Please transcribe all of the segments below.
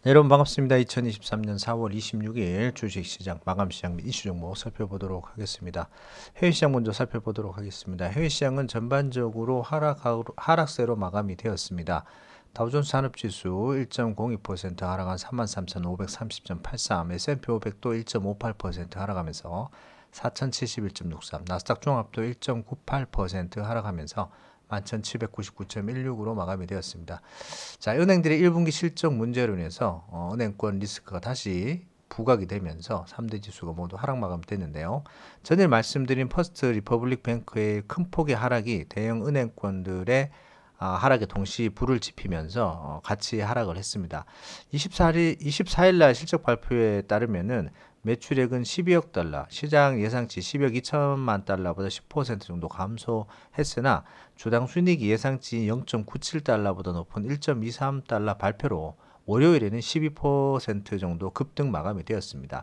네, 여러분 반갑습니다. 2023년 4월 26일 주식시장 마감시장 및 이슈 종목 살펴보도록 하겠습니다. 해외시장 먼저 살펴보도록 하겠습니다. 해외시장은 전반적으로 하락세로 마감이 되었습니다. 다우존스 산업지수 1.02% 하락한 33,530.83, S&P 500도 1.58% 하락하면서 4,071.63, 나스닥 종합도 1.98% 하락하면서 11,799.16으로 마감이 되었습니다. 자, 은행들의 1분기 실적 문제로 인해서 은행권 리스크가 다시 부각이 되면서 3대 지수가 모두 하락 마감됐는데요. 전일 말씀드린 퍼스트 리퍼블릭 뱅크의 큰 폭의 하락이 대형 은행권들의 하락에 동시 불을 지피면서 같이 하락을 했습니다. 24일 날 실적 발표에 따르면은 매출액은 12억 달러, 시장 예상치 10억 2천만 달러보다 10% 정도 감소했으나 주당 순이익이 예상치 0.97달러보다 높은 1.23달러 발표로 월요일에는 12% 정도 급등 마감이 되었습니다.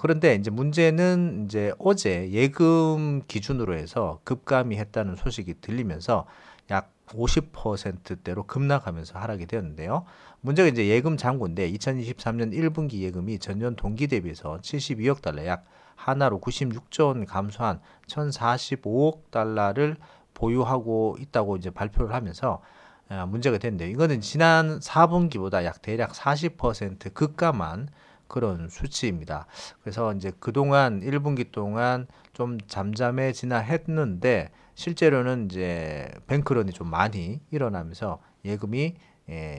그런데 이제 문제는 이제 어제 예금 기준으로 해서 급감이 했다는 소식이 들리면서 약 50%대로 급락하면서 하락이 되었는데요. 문제가 이제 예금 잔고인데 2023년 1분기 예금이 전년 동기 대비해서 72억 달러, 약 하나로 96조 원 감소한 1,045억 달러를 보유하고 있다고 이제 발표를 하면서 문제가 됐는데요. 이거는 지난 4분기보다 약 대략 40% 급감한 그런 수치입니다. 그래서 이제 그동안 1분기 동안 좀 잠잠해지나 했는데 실제로는 이제 뱅크런이 좀 많이 일어나면서 예금이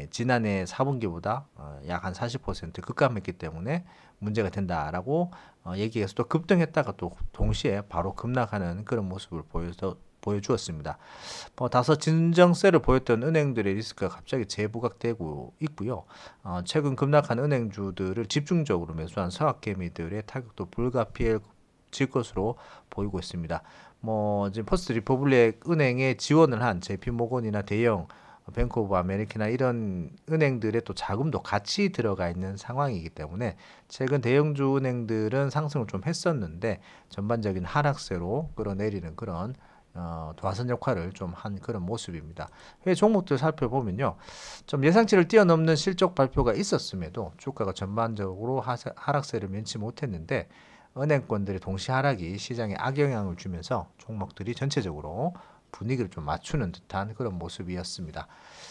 지난해 4분기보다 약 한 40% 급감했기 때문에 문제가 된다라고 얘기해서 또 급등했다가 또 동시에 바로 급락하는 그런 모습을 보여주었습니다. 다소 진정세를 보였던 은행들의 리스크가 갑자기 재부각되고 있고요. 최근 급락한 은행주들을 집중적으로 매수한 서학개미들의 타격도 불가피해질 것으로 보이고 있습니다. 지금 퍼스트 리퍼블릭 은행에 지원을 한 JP모건이나 대형 뱅크 오브 아메리카나 이런 은행들의 또 자금도 같이 들어가 있는 상황이기 때문에 최근 대형주 은행들은 상승을 좀 했었는데 전반적인 하락세로 끌어내리는 그런 도화선 역할을 좀 한 그런 모습입니다. 해외 종목들 살펴보면요, 좀 예상치를 뛰어넘는 실적 발표가 있었음에도 주가가 전반적으로 하락세를 면치 못했는데 은행권들의 동시 하락이 시장에 악영향을 주면서 종목들이 전체적으로 분위기를 좀 맞추는 듯한 그런 모습이었습니다.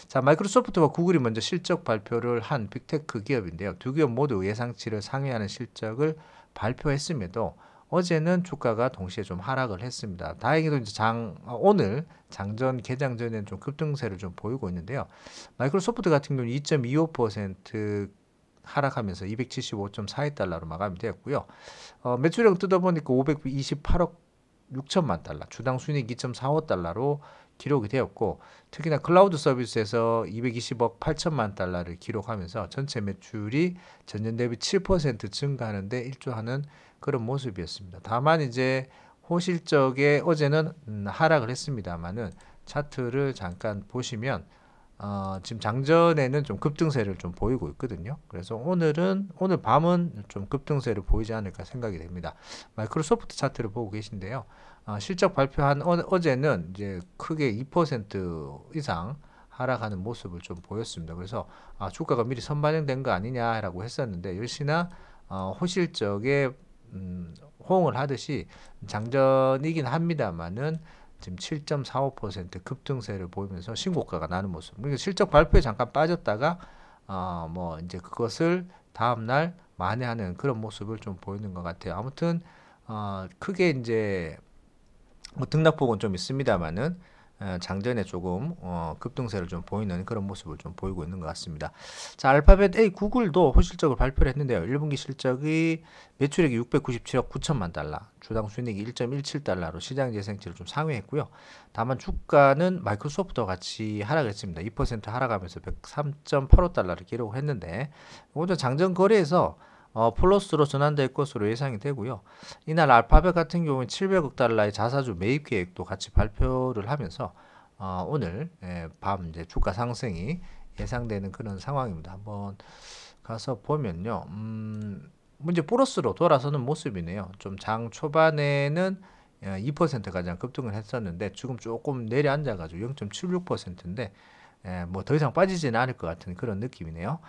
자, 마이크로소프트와 구글이 먼저 실적 발표를 한 빅테크 기업인데요. 두 기업 모두 예상치를 상회하는 실적을 발표했음에도 어제는 주가가 동시에 좀 하락을 했습니다. 다행히도 이제 오늘 장전 개장 전에는 좀 급등세를 좀 보이고 있는데요. 마이크로소프트 같은 경우는 2.25% 하락하면서 275.42달러로 마감이 되었고요. 매출액 뜯어보니까 528억 6천만 달러, 주당 순이익 2.45달러로 기록이 되었고, 특히나 클라우드 서비스에서 220억 8천만 달러를 기록하면서 전체 매출이 전년 대비 7% 증가하는데 일조하는 그런 모습이었습니다. 다만 이제 호실적에 어제는 하락을 했습니다만은 차트를 잠깐 보시면 지금 장전에는 좀 급등세를 좀 보이고 있거든요. 그래서 오늘 밤은 좀 급등세를 보이지 않을까 생각이 됩니다. 마이크로소프트 차트를 보고 계신데요. 실적 발표한 어제는 이제 크게 2% 이상 하락하는 모습을 좀 보였습니다. 그래서 주가가 미리 선반영된 거 아니냐라고 했었는데 역시나 호실적에 호응을 하듯이 장전이긴 합니다만은 지금 7.45% 급등세를 보이면서 신고가가 나는 모습. 그러니까 실적 발표에 잠깐 빠졌다가 이제 그것을 다음 날 만회하는 그런 모습을 좀 보이는 것 같아요. 아무튼 크게 이제 등락폭은 좀 있습니다만은 장전에 조금 급등세를 좀 보이는 그런 모습을 좀 보이고 있는 것 같습니다. 자, 알파벳 A 구글도 호실적을 발표를 했는데요. 1분기 실적이 매출액이 697억 9천만 달러, 주당 순이익이 1.17달러로 시장 예상치를 좀 상회했고요. 다만 주가는 마이크로소프트와 같이 하락했습니다. 2% 하락하면서 103.85달러를 기록했는데 오늘 장전 거래에서 플러스로 전환될 것으로 예상이 되고요. 이날 알파벳 같은 경우는 700억 달러의 자사주 매입 계획도 같이 발표를 하면서 오늘 밤 이제 주가 상승이 예상되는 그런 상황입니다. 한번 가서 보면요. 문제 플러스로 돌아서는 모습이네요. 좀 장 초반에는 2% 가량 급등을 했었는데 지금 조금 내려앉아가지고 0.76%인데 뭐 더 이상 빠지지는 않을 것 같은 그런 느낌이네요.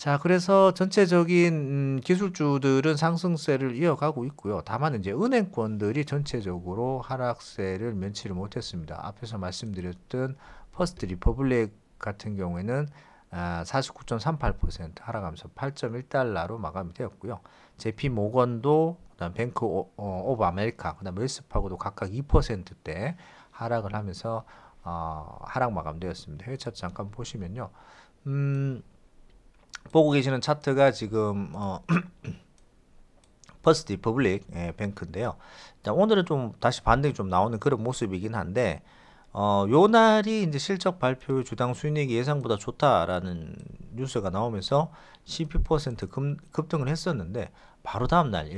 자, 그래서 전체적인 기술주들은 상승세를 이어가고 있고요. 다만 이제 은행권들이 전체적으로 하락세를 면치를 못했습니다. 앞에서 말씀드렸던 퍼스트 리퍼블릭 같은 경우에는 49.38% 하락하면서 8.1달러로 마감이 되었고요. JP 모건도 그다음 뱅크 오브 아메리카, 그다음 웰스파고도 각각 2%대 하락을 하면서 하락 마감되었습니다. 해외 차트 잠깐 보시면요. 보고 계시는 차트가 지금 퍼스트 리퍼블릭 뱅크인데요. 자, 오늘은 좀 다시 반등이 좀 나오는 그런 모습이긴 한데 요 날이 이제 실적 발표 주당 수익률이 예상보다 좋다라는 뉴스가 나오면서 12% 급등을 했었는데 바로 다음 날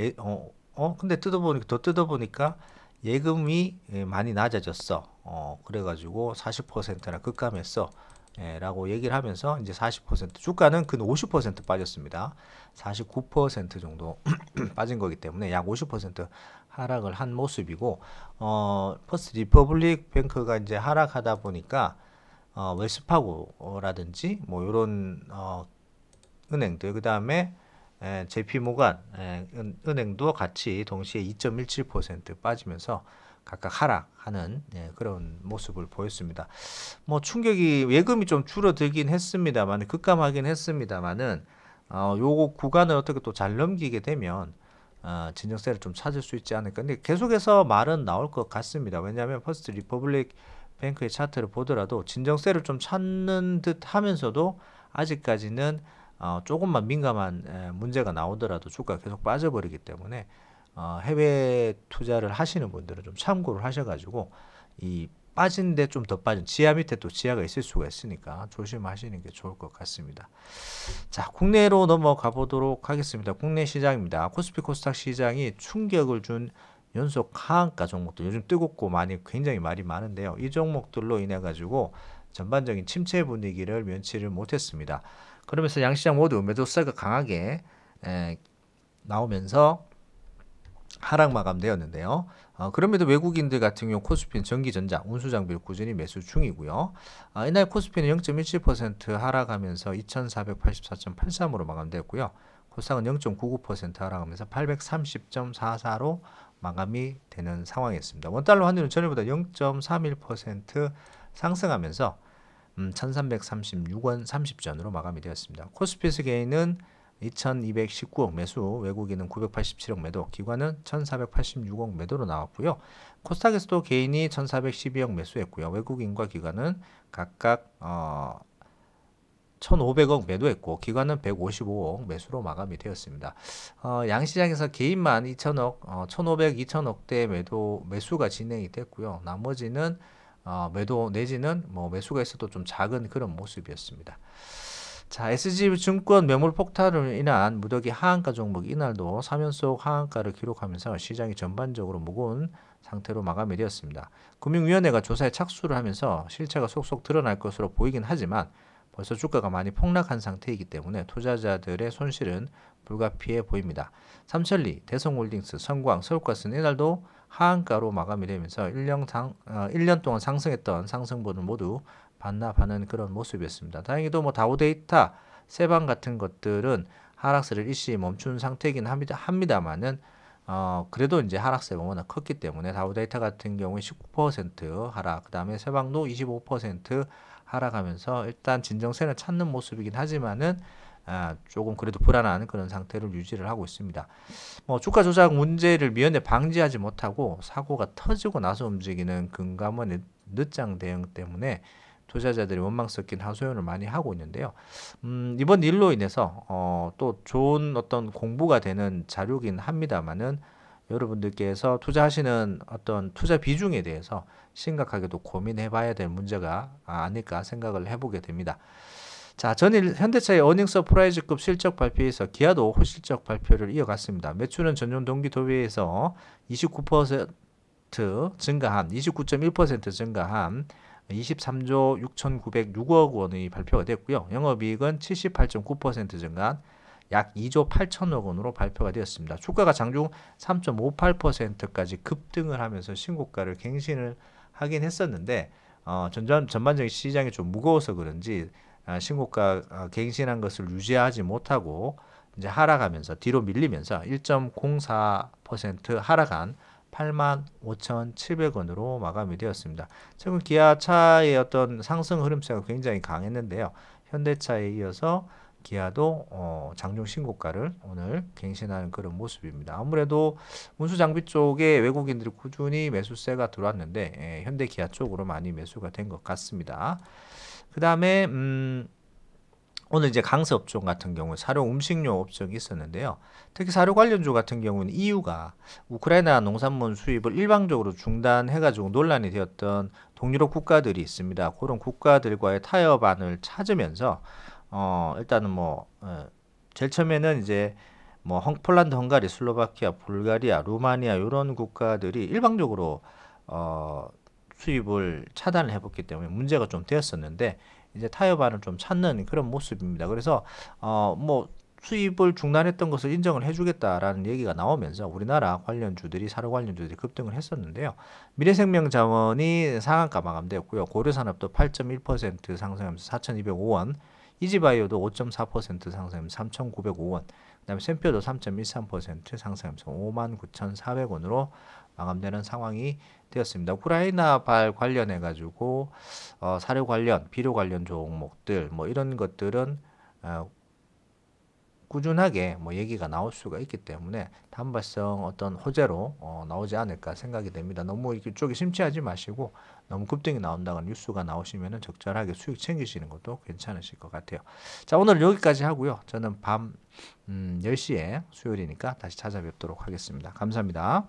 근데 더 뜯어보니까 예금이 많이 낮아졌어. 그래가지고 40%나 급감했어. 라고 얘기를 하면서 이제 40% 주가는 근 50% 빠졌습니다. 49% 정도 빠진 거기 때문에 약 50% 하락을 한 모습이고 퍼스트 리퍼블릭 뱅크가 이제 하락하다 보니까 웰스파고라든지 뭐 이런 은행들 그다음에 JP 모건 은행도 같이 동시에 2.17% 빠지면서 각각 하락하는 그런 모습을 보였습니다. 뭐 충격이 예금이 좀 줄어들긴 했습니다만 급감하긴 했습니다만은 요거 구간을 어떻게 또 잘 넘기게 되면 진정세를 좀 찾을 수 있지 않을까. 근데 계속해서 말은 나올 것 같습니다. 왜냐하면 퍼스트 리퍼블릭 뱅크의 차트를 보더라도 진정세를 좀 찾는 듯 하면서도 아직까지는 조금만 민감한 문제가 나오더라도 주가가 계속 빠져버리기 때문에 해외 투자를 하시는 분들은 좀 참고를 하셔가지고 이 빠진데 좀 더 빠진 지하 밑에 또 지하가 있을 수가 있으니까 조심하시는 게 좋을 것 같습니다. 자, 국내로 넘어가 보도록 하겠습니다. 국내 시장입니다. 코스피 코스닥 시장이 충격을 준 연속 하한가 종목들 요즘 뜨겁고 굉장히 말이 많은데요. 이 종목들로 인해 가지고 전반적인 침체 분위기를 면치를 못했습니다. 그러면서 양시장 모두 매도세가 강하게 나오면서 하락 마감되었는데요. 그럼에도 외국인들 같은 경우 코스피는 전기전자, 운수장비를 꾸준히 매수 중이고요. 이날 코스피는 0.17% 하락하면서 2484.83으로 마감되었고요. 코스닥은 0.99% 하락하면서 830.44로 마감이 되는 상황이었습니다. 원달러 환율은 전일보다 0.31% 상승하면서 1336원 30전으로 마감이 되었습니다. 코스피에서 개인은 2219억 매수, 외국인은 987억 매도, 기관은 1486억 매도로 나왔고요. 코스닥에서도 개인이 1412억 매수했고요. 외국인과 기관은 각각 1500억 매도했고 기관은 155억 매수로 마감이 되었습니다. 양시장에서 개인만 2000억, 1500, 2000억대 매수가 진행이 됐고요. 나머지는 매도 내지는 뭐 매수가 있어도 좀 작은 그런 모습이었습니다. 자, SG증권 매물 폭탄으로 인한 무더기 하한가 종목 이날도 3연속 하한가를 기록하면서 시장이 전반적으로 무거운 상태로 마감이 되었습니다. 금융위원회가 조사에 착수를 하면서 실체가 속속 드러날 것으로 보이긴 하지만 벌써 주가가 많이 폭락한 상태이기 때문에 투자자들의 손실은 불가피해 보입니다. 삼천리, 대성홀딩스, 성광, 서울가스는 이날도 하한가로 마감이 되면서 1년 동안 상승했던 상승분을 모두 반납하는 그런 모습이었습니다. 다행히도 뭐 다우데이터, 세방 같은 것들은 하락세를 일시 멈춘 상태이긴 합니다만은 그래도 이제 하락세가 워낙 컸기 때문에 다우데이터 같은 경우에 19% 하락, 그 다음에 세방도 25% 하락하면서 일단 진정세는 찾는 모습이긴 하지만은 조금 그래도 불안한 그런 상태를 유지를 하고 있습니다. 뭐 주가 조작 문제를 미연에 방지하지 못하고 사고가 터지고 나서 움직이는 금감원의 늦장 대응 때문에 투자자들이 원망 섞인 하소연을 많이 하고 있는데요. 이번 일로 인해서 또 좋은 어떤 공부가 되는 자료긴 합니다만은 여러분들께서 투자하시는 어떤 투자 비중에 대해서 심각하게도 고민해 봐야 될 문제가 아닐까 생각을 해보게 됩니다. 자, 전일 현대차의 어닝 서프라이즈급 실적 발표에서 기아도 호실적 발표를 이어갔습니다. 매출은 전년 동기 대비해서 29% 증가한 29.1% 증가한 23조 6,906억 원의 발표가 됐고요. 영업이익은 78.9% 증가한 약 2조 8천억 원으로 발표가 되었습니다. 주가가 장중 3.58%까지 급등을 하면서 신고가를 갱신을 하긴 했었는데 전반적인 시장이 좀 무거워서 그런지 신고가 갱신한 것을 유지하지 못하고 이제 하락하면서 뒤로 밀리면서 1.04% 하락한 85,700원으로 마감이 되었습니다. 최근 기아차의 어떤 상승 흐름세가 굉장히 강했는데요. 현대차에 이어서 기아도 장중 신고가를 오늘 갱신하는 그런 모습입니다. 아무래도 운수장비 쪽에 외국인들이 꾸준히 매수세가 들어왔는데 현대 기아 쪽으로 많이 매수가 된 것 같습니다. 그 다음에 오늘 이제 강세 업종 같은 경우 사료 음식료 업종이 있었는데요. 특히 사료 관련주 같은 경우는 EU가 우크라이나 농산물 수입을 일방적으로 중단해가지고 논란이 되었던 동유럽 국가들이 있습니다. 그런 국가들과의 타협안을 찾으면서 일단은 제일 처음에는 이제 폴란드, 헝가리, 슬로바키아, 불가리아, 루마니아 이런 국가들이 일방적으로 수입을 차단을 해봤기 때문에 문제가 좀 되었었는데 이제 타협안을 좀 찾는 그런 모습입니다. 그래서 수입을 중단했던 것을 인정을 해주겠다라는 얘기가 나오면서 우리나라 관련주들이 사료 관련주들이 급등을 했었는데요. 미래생명자원이 상한가 마감되었고요. 고려산업도 8.1% 상승하면서 4,205원, 이지바이오도 5.4% 상승하면서 3,905원, 그다음에 샘표도 3.13% 상승하면서 59,400원으로 마감되는 상황이 되었습니다. 우크라이나발 관련해 가지고 사료 관련, 비료 관련 종목들 이런 것들은 꾸준하게 얘기가 나올 수가 있기 때문에 단발성 어떤 호재로 나오지 않을까 생각이 됩니다. 너무 이쪽에 심취하지 마시고 너무 급등이 나온다는 뉴스가 나오시면 적절하게 수익 챙기시는 것도 괜찮으실 것 같아요. 자, 오늘은 여기까지 하고요. 저는 밤 10시에 수요일이니까 다시 찾아뵙도록 하겠습니다. 감사합니다.